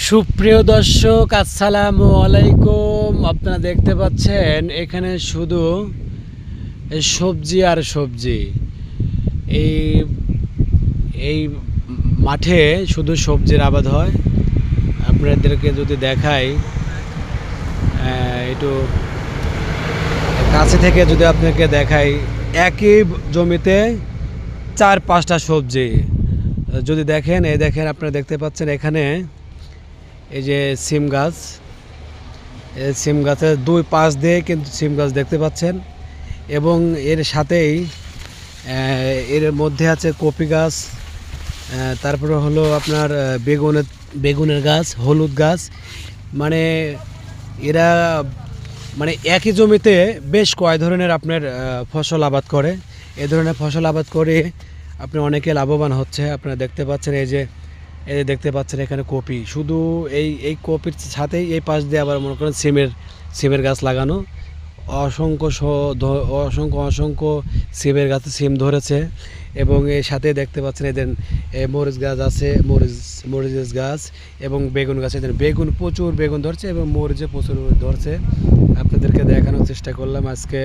সুপ্রিয় দর্শক, আসসালামু আলাইকুম। আপনারা দেখতে পাচ্ছেন এখানে শুধু সবজি আর সবজি। এই এই মাঠে শুধু সবজির আবাদ হয়। আপনাদেরকে যদি দেখাই, একটু কাছে থেকে যদি আপনাকে দেখাই, একই জমিতে 4-5টা সবজি যদি দেখেন, এই দেখেন, আপনারা দেখতে পাচ্ছেন এখানে এই যে সিম গাছ, এই সিম গাছের দুই পাশ দিয়ে কিন্তু সিম গাছ দেখতে পাচ্ছেন, এবং এর সাথেই এর মধ্যে আছে কপি গাছ, তারপরে হলো আপনার বেগুনের গাছ, হলুদ গাছ। মানে এরা মানে একই জমিতে বেশ কয় ধরনের আপনার ফসল আবাদ করে। এ ধরনের ফসল আবাদ করে আপনি অনেকে লাভবান হচ্ছে। আপনারা দেখতে পাচ্ছেন এই যে দেখতে পাচ্ছেন এখানে কপি, শুধু এই কপির সাথেই এই পাশ দিয়ে আবার মনে করেন সিমের গাছ লাগানো। অসংখ্য অসংখ্য অসংখ্য সিমের গাছে সিম ধরেছে, এবং এর সাথে দেখতে পাচ্ছেন এদের মরিচ গাছ আছে, মরিচ গাছ এবং বেগুন গাছ। এদের বেগুন, প্রচুর বেগুন ধরছে এবং মরিচে প্রচুর ধরছে। আপনাদেরকে দেখানোর চেষ্টা করলাম আজকে।